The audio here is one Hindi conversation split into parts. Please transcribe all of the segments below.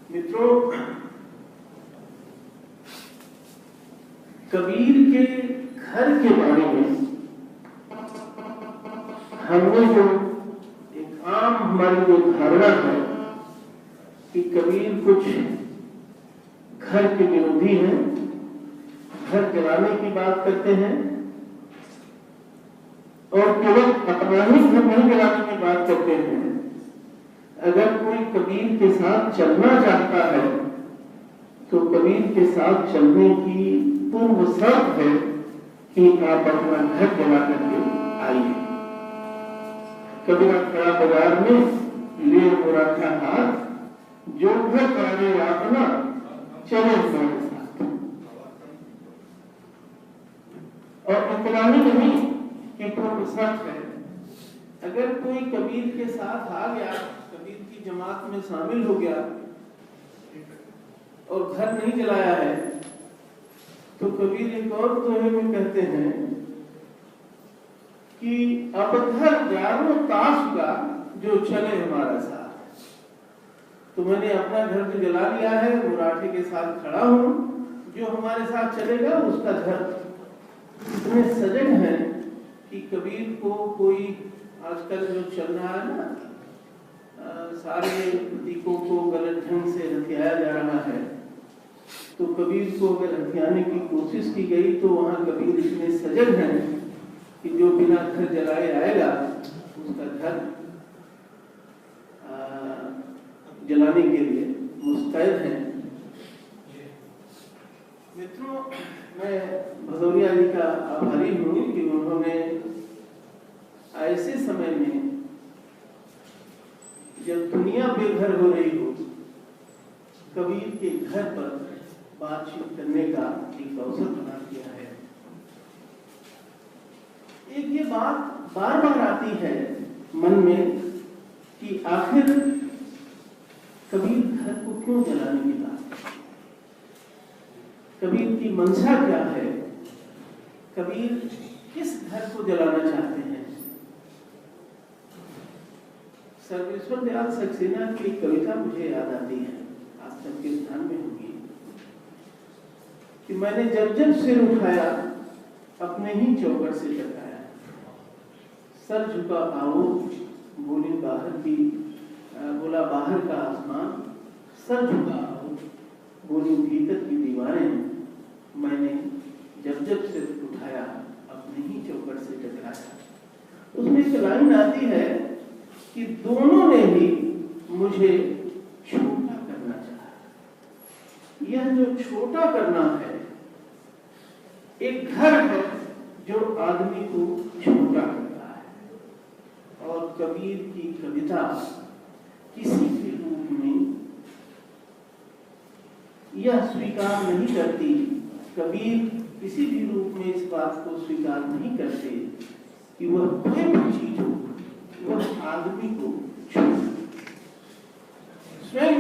मित्रों, कबीर के घर के बारे में हमने जो एक आम हमारी जो धारणा है कि कबीर कुछ घर के विरोधी हैं, घर जलाने की बात करते हैं और केवल अपना ही घर नहीं जलाने की बात करते हैं। अगर कोई कबीर के साथ चलना चाहता है तो कबीर के साथ चलने की पूर्व शर्त है कि आप अपना घर जला करके आइए। कबीर खड़ा बाजार में ले बुरा का हाथ, जो घर कराने अपना चले हमारे साथ। और इतना ही नहीं कि पूर्व शर्त है, अगर कोई कबीर के साथ आ गया, कबीर की जमात में शामिल हो गया और घर नहीं जलाया है, तो कबीर एक और दोहे में कहते हैं कि अब घर जानो ताश का जो चले हमारा साथ। तो मैंने अपना घर तो जला लिया है, मुराठे के साथ खड़ा हूं, जो हमारे साथ चलेगा उसका घर। इतने सजग हैं कि कबीर को कोई आजकल जो चल रहा है ना, सारे प्रतीकों को गलत ढंग से हथियाया जा रहा है, तो कबीर को अगर हथियाने की कोशिश की गई तो वहां कबीर इतने सजग हैं कि जो बिना घर जलाए आएगा उसका घर जलाने के लिए मुस्तैद हैं। मित्रों, मैं भदौरिया जी का आभारी हूँ कि उन्होंने ऐसे समय में जब दुनिया बेघर हो रही हो, कबीर के घर पर बातचीत करने का एक अवसर बना दिया है। एक ये बात बार बार आती है मन में कि आखिर कबीर घर को क्यों जलाने की बात, कबीर की मंशा क्या है, कबीर किस घर को जलाना चाहते हैं। सर्वेश्वर दयाल सक्सेना की एक कविता मुझे याद आती है, आप सबके ध्यान में होगी, कि मैंने जब जब सिर उठाया अपने ही चौखट से टकराया, सर झुका आओ बोली बाहर की, बोला बाहर का आसमान, सर झुका आओ बोली भीतर की दीवारें, मैंने जब जब सिर उठाया अपने ही चौखट से टकराया। उसमें एक लाइन आती है कि दोनों ने ही मुझे छोटा करना चाहा। यह जो छोटा करना है, एक घर है जो आदमी को छोटा करता है। और कबीर की कविता किसी भी रूप में यह स्वीकार नहीं करती, कबीर किसी भी रूप में इस बात को स्वीकार नहीं करते कि वह कोई भी चीज हो, वह आदमी को छोटा। स्वयं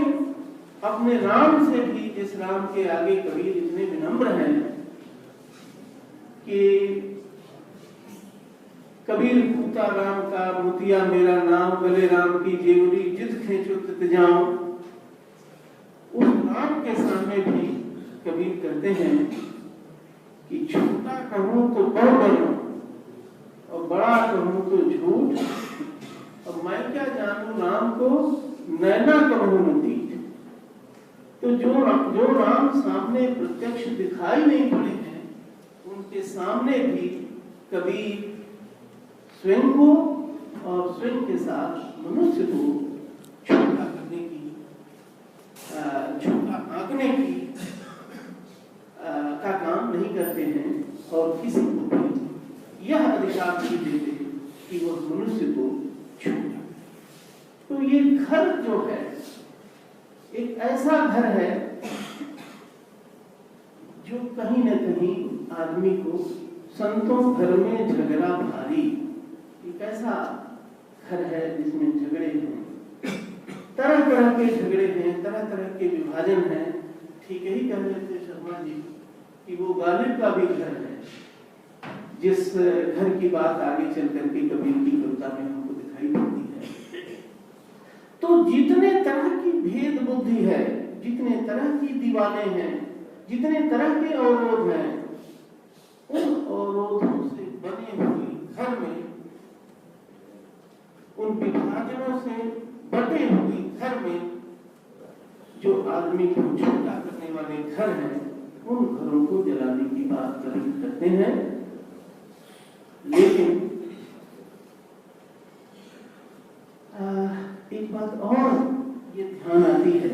अपने राम से भी इस राम के आगे कबीर इतने विनम्र हैं कि कबीर पूता राम का मुतिया मेरा नाम, गले राम की जेवरी जिद खेचो तित जाऊं। उस राम के सामने भी कबीर कहते हैं कि छोटा कहूं तो बड़ बनूं और बड़ा कहूं तो झूठ, और मैं क्या जानूं राम को नैना कहूं नतीज। तो जो राम सामने प्रत्यक्ष दिखाई नहीं पड़े हैं, उनके सामने भी कबीर स्वयं को और स्वयं के साथ मनुष्य को छोटा करने की, छोटा आंकने की का काम नहीं करते हैं, और किसी को भी यह अधिकार नहीं देते कि वह मनुष्य को छोटा। तो ये घर जो है एक ऐसा घर है जो कहीं न कहीं आदमी को, संतों घर में झगड़ा भारी, एक ऐसा घर है जिसमें झगड़े हैं, तरह तरह के झगड़े हैं, तरह तरह के विभाजन हैं। ठीक ही कह रहे थे शर्मा जी कि वो गालिब का भी घर है, जिस घर की बात आगे चल करके कबीर की कविता में हमको दिखाई देती है। तो जितने तरह की भेद बुद्धि है जितने तरह की दीवारें हैं, जितने तरह के अवरोध हैं, उन अवरोधों से बने हुए घर में, उन विभाजनों से बटे हुए घर में जो आदमी को छोटा करने वाले घर हैं, उन घरों को जलाने की बात करते हैं। लेकिन एक बात और ये ध्यान आती है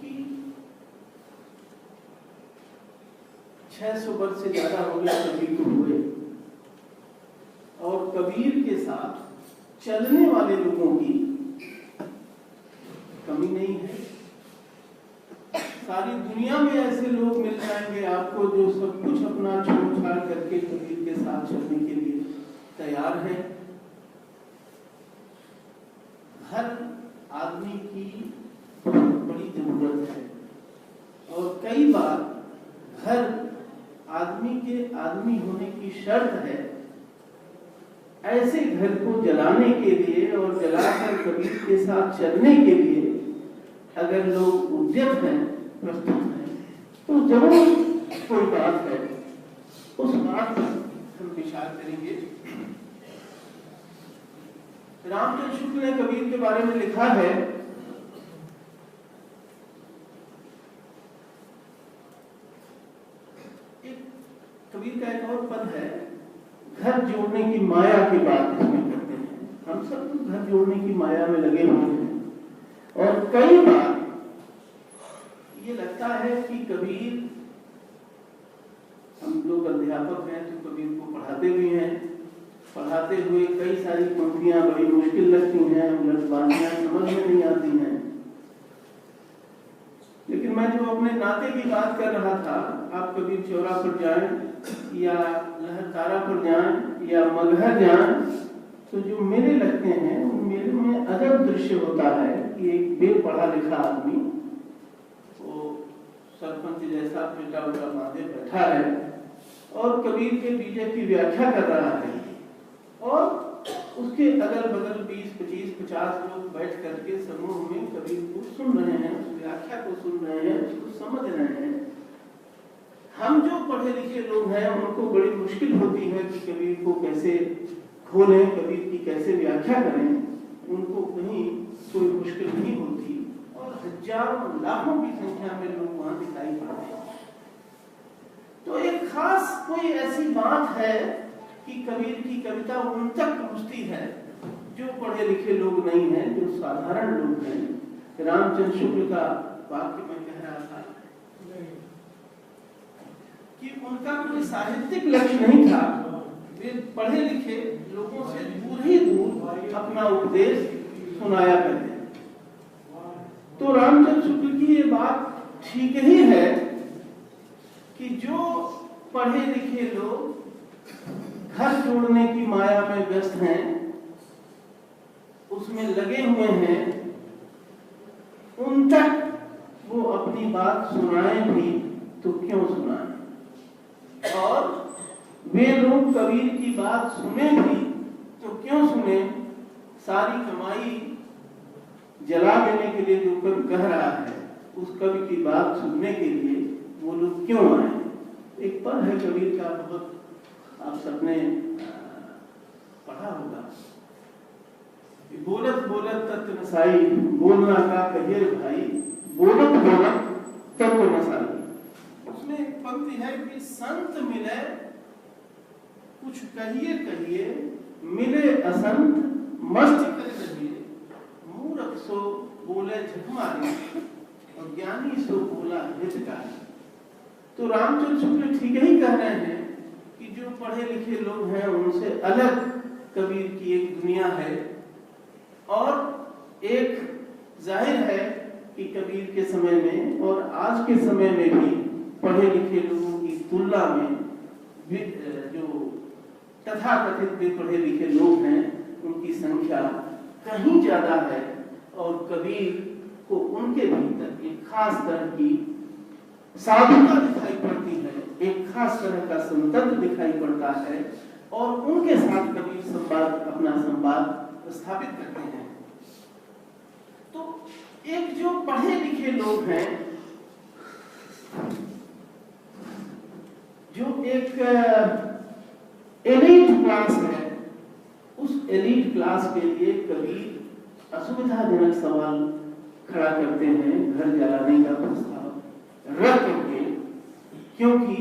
कि 600 वर्ष से ज्यादा हो गया कबीर को हुए, और कबीर के साथ चलने वाले लोगों की कमी नहीं है। सारी दुनिया में ऐसे लोग मिल जाएंगे आपको जो सब कुछ अपना छोड़ छाड़ करके कबीर के साथ चलने के लिए तैयार है। हर आदमी की बहुत बड़ी जरूरत है, और कई बार हर आदमी के आदमी होने की शर्त है। ऐसे घर को जलाने के लिए और जलाकर कबीर के साथ चलने के लिए अगर लोग उद्यत हैं, प्रस्तुत हैं, तो जरूर कोई बात है, उस बात पर हम विचार करेंगे। रामचंद्र शुक्ल ने कबीर के बारे में लिखा है, कबीर का एक और पद है, घर जोड़ने की माया की बात इसमें करते हैं। हम सब तो घर जोड़ने की माया में लगे हुए हैं, और कई बार ये लगता है कि कबीर, हम लोग अध्यापक हैं तो कबीर को पढ़ाते भी हैं, पढ़ाते हुए कई सारी पंक्तियां बड़ी मुश्किल लगती हैं, लफ्ज़बाजियां समझ में नहीं आती हैं। लेकिन मैं जो अपने नाते की बात कर रहा था, आप कबीर चौरा पर जाएं या लहरतारा पर जाएं या मगहर जाएं, तो जो मेले लगते हैं उन मेले में अजब दृश्य होता है कि एक बेपढ़ा लिखा आदमी सरपंच जैसा बेटा उटा बांधे बैठा है और कबीर के बीजे की व्याख्या कर रहा है, और उसके अगल बगल 20, 25, 50 लोग बैठ करके समूह में कबीर को सुन रहे हैं, उस व्याख्या को सुन रहे हैं, उसको समझ रहे हैं। हम जो पढ़े लिखे लोग हैं उनको बड़ी मुश्किल होती है कि कबीर को कैसे खोलें, कबीर की कैसे व्याख्या करें। उनको कहीं कोई मुश्किल नहीं होती, और हजारों लाखों की संख्या में लोग वहां दिखाई पड़ते हैं। तो एक खास कोई ऐसी बात है कि कबीर की कविता उन तक पहुंचती है जो पढ़े लिखे लोग नहीं हैं, जो साधारण लोग हैं। रामचंद्र शुक्ल का वाक्य मैं कह रहा था कि उनका कोई साहित्यिक लक्ष्य नहीं था, वे पढ़े लिखे लोगों से दूर ही दूर अपना उपदेश सुनाया करते। तो रामचंद्र शुक्ल की ये बात ठीक ही है कि जो पढ़े लिखे लोग घर जोड़ने की माया में व्यस्त हैं, उसमें लगे हुए हैं, उन तक वो अपनी बात सुनाएं भी तो क्यों सुनाएं, और वे लोग कबीर की बात सुने भी तो क्यों सुने। सारी कमाई जला देने के लिए जो कवि कह रहा है, उस कवि की बात सुनने के लिए वो लोग क्यों आए। एक पद है कबीर का, बहुत आप सबने पढ़ा होगा, बोलत बोलत तत्व नसाई, बोलना का कहिए भाई, बोलत बोलत तत्व नसाई। उसमें एक पंक्ति है कि संत मिले कुछ कहिए कहिए, मिले असंत मस्त कर कहिए, मूर्ख सो बोले झकमारी, और ज्ञानी सो बोला हितकारी। तो रामचंद्र शुक्ल ठीक ही कह रहे हैं कि जो पढ़े लिखे लोग हैं उनसे अलग कबीर की एक दुनिया है, और एक जाहिर है कि कबीर के समय में और आज के समय में भी पढ़े लिखे लोगों की तुलना में जो तथाकथित पढ़े लिखे लोग हैं उनकी संख्या कहीं ज्यादा है, और कबीर को उनके भीतर एक खास तरह की साधुता दिखाई पड़ती है। एक खास तरह का संतंत्र दिखाई पड़ता है और उनके साथ कबीर अपना संवाद स्थापित करते हैं। तो एक जो पढ़े लिखे लोग हैं, जो एक एलीट क्लास है, उस एलीट क्लास के लिए कबीर असुविधाजनक सवाल खड़ा करते हैं घर जलाने का प्रस्ताव रख करके, क्योंकि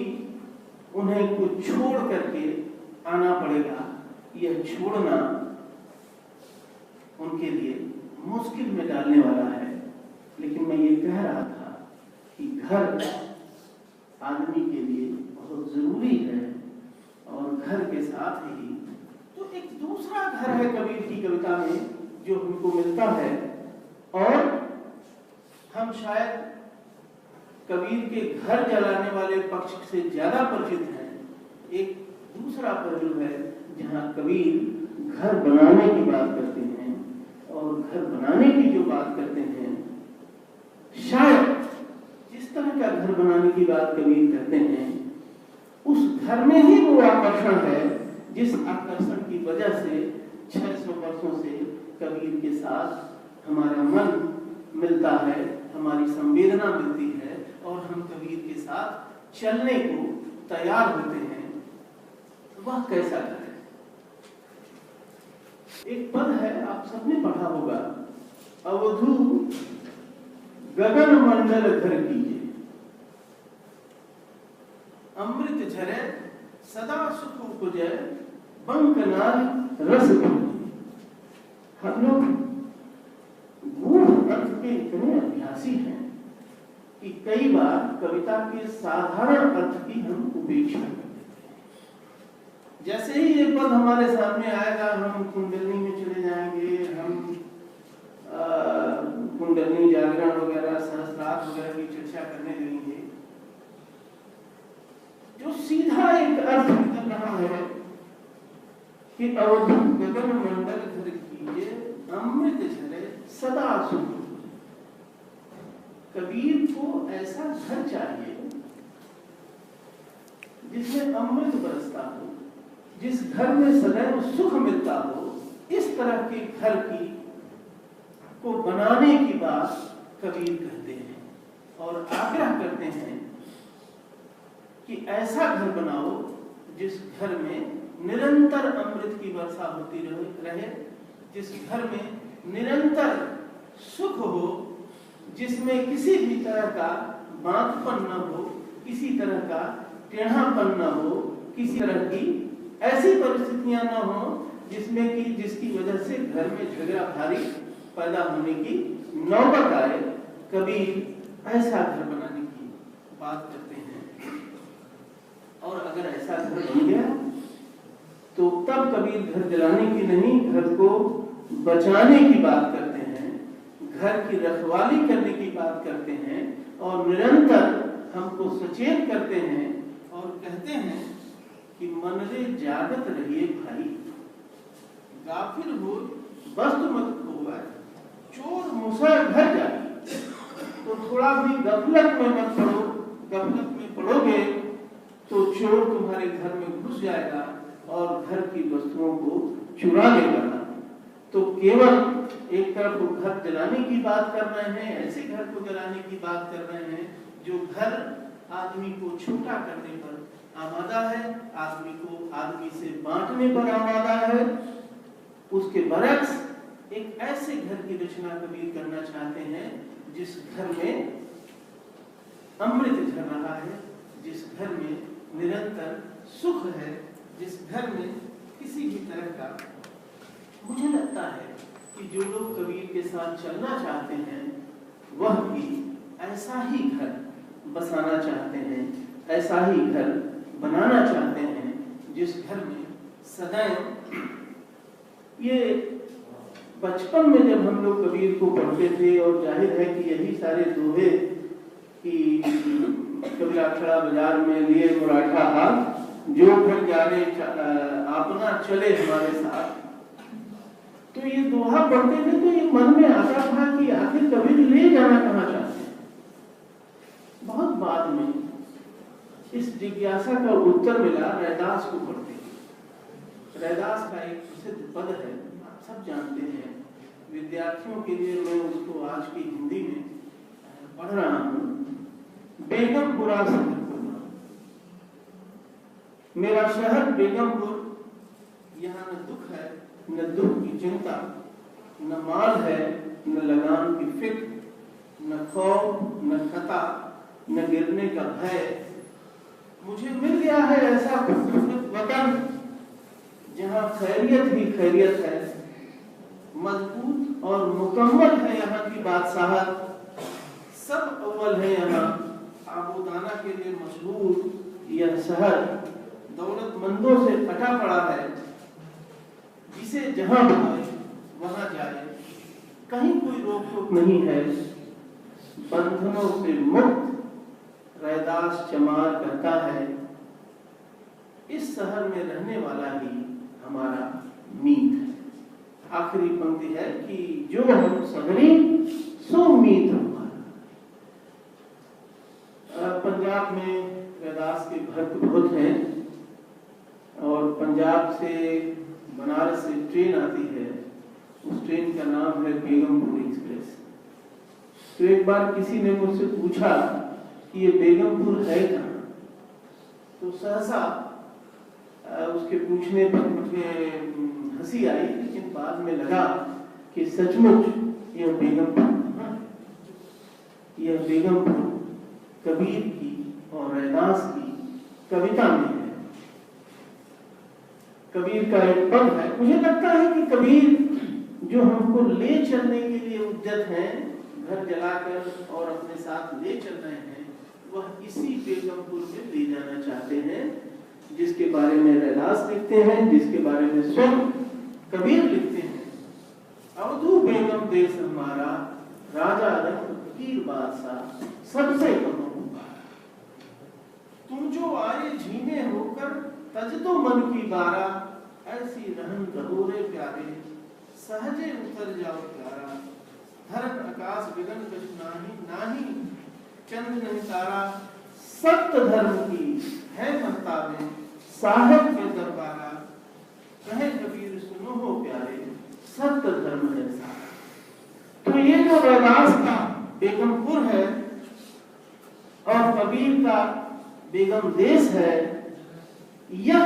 उन्हें कुछ छोड़ करके आना पड़ेगा। यह छोड़ना उनके लिए मुश्किल में डालने वाला है। लेकिन मैं ये कह रहा था कि घर आदमी के लिए बहुत जरूरी है और घर के साथ ही तो एक दूसरा घर है कबीर की कविता में जो हमको मिलता है, और हम शायद कबीर के घर जलाने वाले पक्ष से ज्यादा परिचित हैं। एक दूसरा पहलू है जहाँ कबीर घर बनाने की बात करते हैं, और घर बनाने की जो बात करते हैं, शायद जिस तरह का घर बनाने की बात कबीर करते हैं, उस घर में ही वो आकर्षण है जिस आकर्षण की वजह से 600 वर्षों से कबीर के साथ हमारा मन मिलता है, हमारी संवेदना मिलती है और हम कबीर के साथ चलने को तैयार होते हैं। वह कैसा घर है? एक पद है, आप सबने पढ़ा होगा, अवधू गगन मंडल घर कीजिए, अमृत झरे सदा सुख उपजे, बंक नाल रस पीजिए। हम लोग गूढ़ अर्थ के इतने अभ्यासी हैं कि कई बार कविता के साधारण अर्थ की हम उपेक्षा करते हैं। जैसे ही ये पद हमारे सामने आएगा, हम कुंडलनी में चले जाएंगे, हम कुंडलनी जागरण वगैरह सहस्त्रार्थ वगैरह की चर्चा करने लगेंगे। जो सीधा एक अर्थ निकल रहा है कि अवधू गगन मंडल घर कीजिए, अमृत झरे सदा सुख। कबीर को ऐसा घर चाहिए जिसमें अमृत बरसता हो, जिस घर में सदैव सुख मिलता हो। इस तरह के घर की को बनाने की बात कबीर कहते हैं और आग्रह करते हैं कि ऐसा घर बनाओ जिस घर में निरंतर अमृत की वर्षा होती रहे, जिस घर में निरंतर सुख हो, जिसमें किसी भी तरह का बांधपन न हो, किसी तरह का टेढ़ापन न हो, किसी तरह की ऐसी परिस्थितियां न हो जिसमें कि जिसकी वजह से घर में झगड़ा भारी पैदा होने की नौबत आए। कबीर ऐसा घर बनाने की बात करते हैं, और अगर ऐसा घर बन गया तो तब कबीर घर जलाने की नहीं, घर को बचाने की बात करते हैं, घर की रखवाली करने की बात करते हैं, और निरंतर हमको सचेत करते हैं और कहते हैं कि मन रे जागत रहिए भाई, गाफिल हो वस्तु मत खोवा, चोर मुसा घर जाए। तो थोड़ा भी गफलत में मत पड़ो, गफलत में पड़ोगे तो चोर तुम्हारे घर में घुस जाएगा और घर की वस्तुओं को चुरा लेगा। तो केवल एक तरफ घर जलाने की बात कर रहे हैं, ऐसे घर को जलाने की बात कर रहे हैं जो घर आदमी को छोटा करने पर आमादा है, आदमी को आदमी से बांटने पर आमादा है। उसके बरक्स एक ऐसे घर की रचना कबीर करना चाहते हैं जिस घर में अमृत झर रहा है, जिस घर में निरंतर सुख है, जिस घर में किसी भी तरह का, मुझे लगता है कि जो लोग कबीर के साथ चलना चाहते हैं वह भी ऐसा ही घर बसाना चाहते हैं, ऐसा ही घर बनाना चाहते हैं जिस घर में सदैव, ये बचपन में जब हम लोग कबीर को पढ़ते थे, और जाहिर है कि यही सारे दोहे कि कबीरा खड़ा बाजार में लिए मुराठा हाथ, जो घर जाने अपना चले हमारे साथ, तो ये दोहा पढ़ते थे तो ये मन में आता था कि आखिर कबीर ले जाना कहाँ चाहते हैं। बहुत बाद में इस जिज्ञासा का उत्तर मिला रैदास को पढ़ते। रैदास का एक प्रसिद्ध पद है, आप सब जानते हैं, विद्यार्थियों के लिए मैं उसको आज की हिंदी में पढ़ रहा हूँ। बेगमपुरा शहर मेरा शहर बेगमपुर, यहाँ न दुख है न दुख की चिंता, न माल है न लगान की फिक्र, न खौफ न खता, न गिरने का भय। मुझे मिल गया है ऐसा खूबसूरत वतन जहाँ खैरियत ही खैरियत है, मजबूत और मुकम्मल है यहाँ की बादशाहत, सब अव्वल है यहाँ आबूदाना के लिए मशहूर यह शहर, दौलतमंदों से फटा पड़ा है, जिसे जहां भाए वहां जाए, कहीं कोई रोक टोक नहीं है, बंधनों से मुक्त रैदास चमार कहता है, इस शहर में रहने वाला ही हमारा मीत है। आखिरी पंक्ति है कि जो हम शहरी सो मीत हमारा। पंजाब में रैदास के भक्त बहुत हैं और पंजाब से बनारस से ट्रेन आती है, उस ट्रेन का नाम है बेगमपुर एक्सप्रेस। तो एक बार किसी ने मुझसे पूछा कि ये बेगमपुर है कहाँ, तो सहसा उसके पूछने पर मुझे हंसी आई, लेकिन बाद में लगा कि सचमुच यह बेगमपुर कहाँ है। यह बेगमपुर कबीर की और रैदास की कविता में है। कबीर का एक पद है, मुझे लगता है कि कबीर जो हमको ले चलने के लिए उद्यत हैं, घर जलाकर और अपने साथ ले चल रहे हैं, वह इसी बेगमपुर में ले जाना चाहते हैं, जिसके बारे में रैदास लिखते हैं, जिसके बारे में स्वयं कबीर लिखते हैं। अवधू बेगम देश हमारा, राजा रंग फकीर बादशाह, सबसे कम तुम जो आए झीने होकर, तज तो मन की बारा, ऐसी रहन रहो रे प्यारे, सहजे उतर जाओ प्यारा, धरन आकाश बिगन कछ नाही, नाही चंद नहीं तारा, सत्य धर्म की है महता में, साहेब के दरबारा, कहे कबीर सुनो हो प्यारे, सत्य धर्म है सारा। तो ये जो रैदास का बेगमपुर है और कबीर का बेगम देश है, यह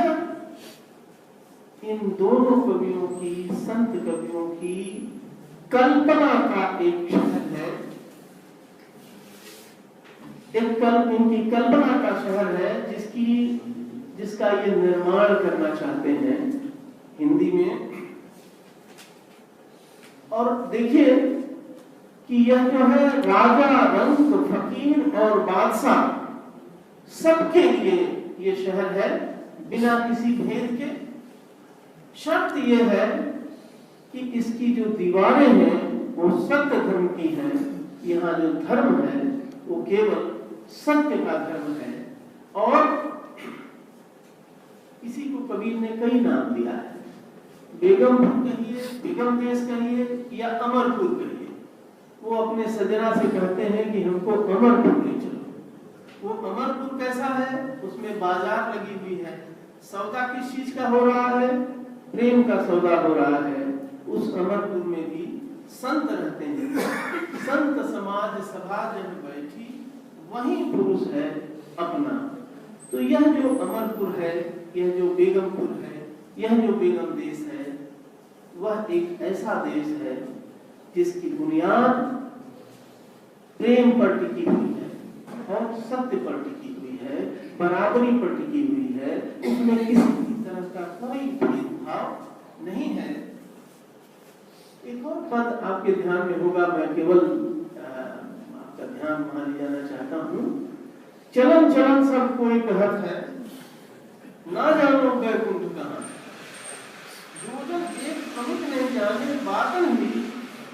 इन दोनों कवियों की, संत कवियों की कल्पना का एक शहर है, इनकी कल्पना का शहर है, जिसका ये निर्माण करना चाहते हैं हिंदी में। और देखिए कि यह जो है राजा रंक फकीर और बादशाह सबके लिए ये शहर है, बिना किसी भेद के। शर्त यह है कि इसकी जो दीवारें हैं वो सत्य धर्म की हैं, यहाँ जो धर्म है वो केवल सत्य का धर्म है। और इसी को कबीर ने कई नाम दिया है, बेगमपुर कहिए, बेगम देश कहिए या अमरपुर कहिए। वो अपने सजना से कहते हैं कि हमको अमरपुर ले चलो। वो अमरपुर कैसा है, उसमें बाजार लगी हुई है, सौदा किस चीज का हो रहा है, प्रेम का सौदा हो रहा है। उस अमरपुर में भी संत रहते हैं, संत समाज सभा जब बैठी, वही पुरुष है अपना। तो यह जो अमरपुर है, यह जो बेगमपुर है, यह जो बेगम देश है, वह एक ऐसा देश है जिसकी बुनियाद प्रेम पर टिकी हुई है और सत्य पर टिकी हुई है, बराबरी पर टिकी हुई है, उसमें किसी तरह का कोई भेदभाव नहीं है। एक और पद आपके ध्यान में होगा, मैं केवल आपका ध्यान वहां ले जाना चाहता हूँ। चलन चलन सब कोई कहत है, ना जानो बैकुंठ कहाँ, जो जब एक प्रमुख नहीं जाने बातन हुई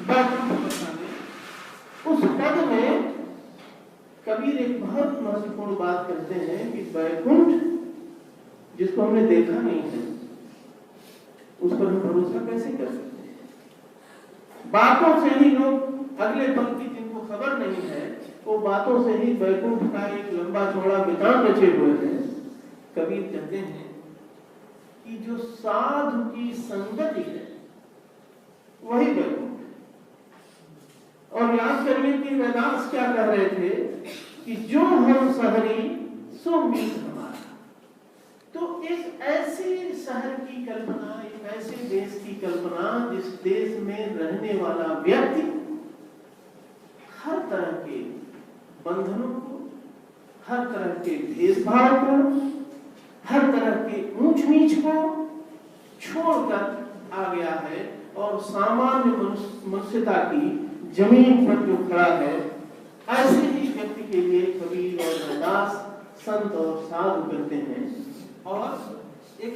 बैकुंठ बताने। उस पद में कबीर एक बहुत महत्वपूर्ण बात कहते हैं कि बैकुंठ जिसको हमने देखा नहीं है, उस पर हम भरोसा कैसे कर सकते हैं। बातों से ही लोग, अगले पंक्ति जिनको खबर नहीं है, वो बातों से ही बैकुंठ का एक लंबा चौड़ा विधान रचे हुए हैं कबीर कहते हैं कि जो साधु की संगति है वही वैकुंठ है। और याद करिए कि वेदांत क्या कह रहे थे कि जो हम शहरी सो मीत हमारा। तो एक ऐसे शहर की कल्पना, एक ऐसे देश की कल्पना जिस देश में रहने वाला व्यक्ति हर तरह के बंधनों को, हर तरह के भेदभाव को, हर तरह के ऊंच नीच को छोड़कर आ गया है और सामान्य मनुष्यता की जमीन पर जो खड़ा है, ऐसे ही व्यक्ति के लिए कबीर और रैदास संत और साधु करते हैं और एक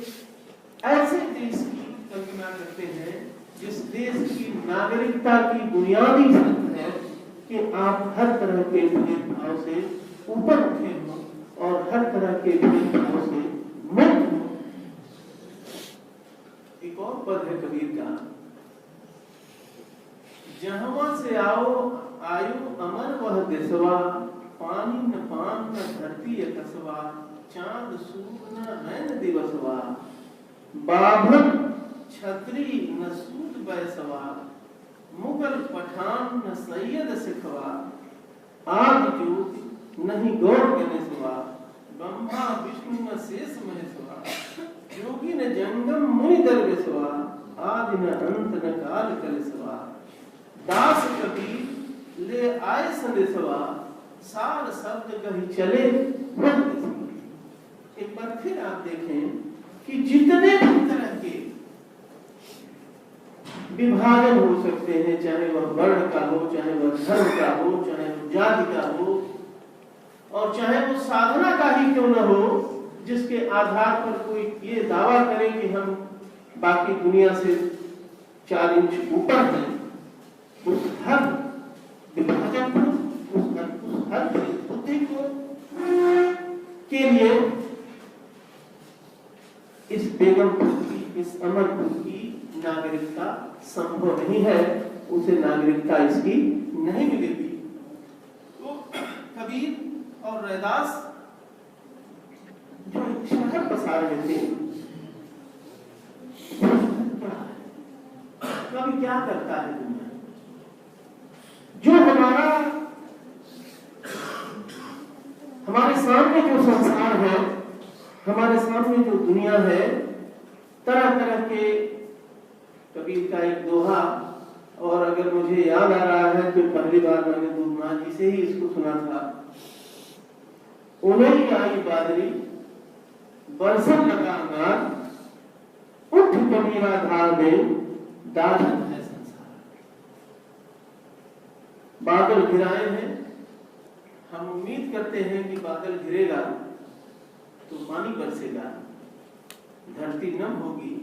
ऐसे देश की कल्पना करते हैं जिस देश की नागरिकता की बुनियादी शर्त है कि आप हर तरह के भेदभाव से ऊपर उठे हो और हर तरह के भेदभाव से मुक्त हो। एक और पद है कबीर का, जहां से आओ आयु अमर वह देशवा, पानी न पान न धरती कसवा, चांद सूर न रैन दिवसवा, बाभन छत्री न सूद बैसवा, मुगल पठान न सैयद सिखवा, आदि ज्योति नहीं गौर गणेशवा, ब्रह्मा विष्णु न शेष महेशवा, योगी न जंगम मुनि दरवेशवा, आदि न अंत न काल कलेशवा, दास कबीर ले आए संदेशवा, सार शब्द कहीं चले वह देशवा। एक बार फिर आप देखें कि जितने भी तरह के विभाजन हो सकते हैं, चाहे वह वर्ण का हो, चाहे वह धर्म का हो, चाहे वह जाति का हो, और चाहे वो साधना का ही क्यों न हो, जिसके आधार पर कोई ये दावा करे कि हम बाकी दुनिया से 4 इंच ऊपर हैं, उस हर विभाजन को, उस हर बुद्धि को के लिए इस बेगमपुर की, इस अमरपुर की नागरिकता संभव नहीं है, उसे नागरिकता इसकी नहीं मिलेगी। तो कबीर और रैदास जो शहर बसा रहे थे, कभी क्या करता है दुनिया, जो हमारे सामने जो संसार है, हमारे सामने जो दुनिया है, तरह तरह के, कबीर का एक दोहा, और अगर मुझे याद आ रहा है तो पहली बार मैंने दूधमा जी से ही इसको सुना था, उन्हें आई बादरी बरसन लगा अंगार, उठ कबीरा धार में दाढ़न है संसार। बादल घिराए हैं, हम उम्मीद करते हैं कि बादल घिरेगा तो पानी बरसेगा, धरती नम होगी,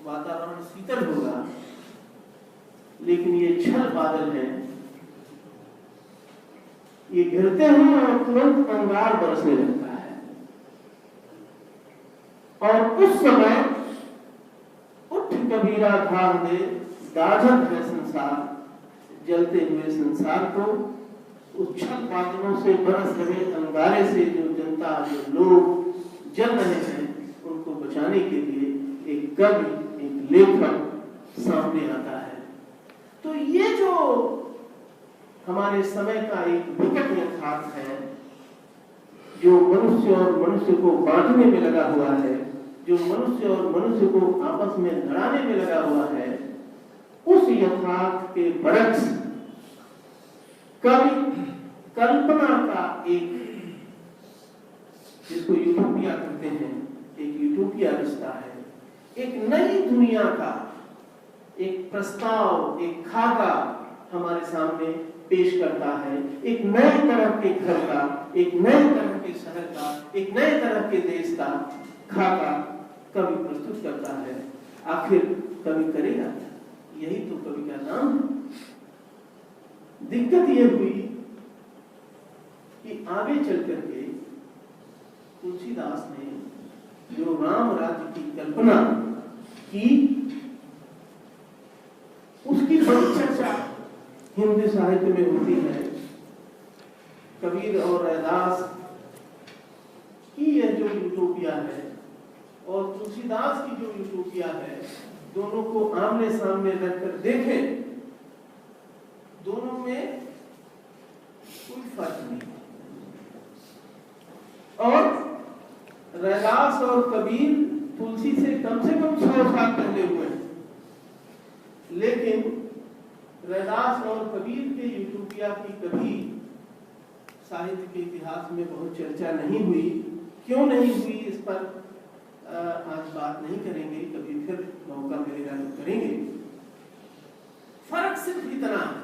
वातावरण शीतल होगा, लेकिन ये छल बादल हैं, ये घिरते हैं और तुरंत अंगार बरसने लगता है। और उस समय उठ कबीरा धार दे दाझक है संसार, जलते हुए संसार को उस छल बादलों से बरस रहे अंगारे से जो जनता, जो लोग जल रहे हैं, उनको बचाने के लिए एक कवि, एक लेखक सामने आता है। तो ये जो हमारे समय का एक विकट यथार्थ है, जो मनुष्य और मनुष्य को बांटने में लगा हुआ है, जो मनुष्य और मनुष्य को आपस में लड़ाने में लगा हुआ है, उस यथार्थ के बरक्स कवि कल्पना का एक, जिसको यूटोपिया कहते हैं, एक यूटोपिया रिश्ता है, एक नई दुनिया का एक प्रस्ताव, एक खाका हमारे सामने पेश करता है, एक नए तरह के घर का, एक नए तरह के शहर का, एक नए तरह के देश का खाका कवि प्रस्तुत करता है। आखिर कवि करेगा क्या? यही तो कवि का नाम है। दिक्कत यह हुई कि आगे चल करके तुलसीदास ने जो राम राज्य की कल्पना की, उसकी बड़ी चर्चा हिंदी साहित्य में होती है। कबीर और रैदास की यह जो जो यूटोपिया है और तुलसीदास की जो यूटोपिया है, दोनों को आमने सामने रखकर देखें, दोनों में कोई फर्क नहीं। और रैदास और कबीर तुलसी से कम 100 साल पहले हुए, लेकिन रैदास और कबीर के यूटोपिया की कभी साहित्य के इतिहास में बहुत चर्चा नहीं हुई। क्यों नहीं हुई, इस पर आज बात नहीं करेंगे, कभी फिर मौका मिलेगा तो करेंगे। फर्क सिर्फ इतना है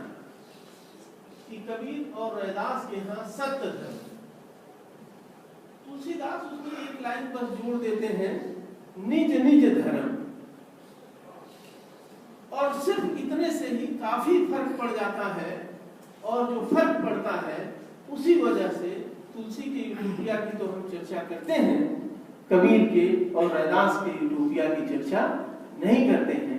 कि कबीर और रैदास के यहाँ सत्य धर्म, तुलसीदास उसमें एक लाइन पर जोड़ देते हैं निज निज धर्म, और सिर्फ इतने से ही काफी फर्क पड़ जाता है। और जो फर्क पड़ता है उसी वजह से तुलसी के यूटोपिया की तो हम चर्चा करते हैं, कबीर के और रैदास के यूटोपिया की चर्चा नहीं करते हैं।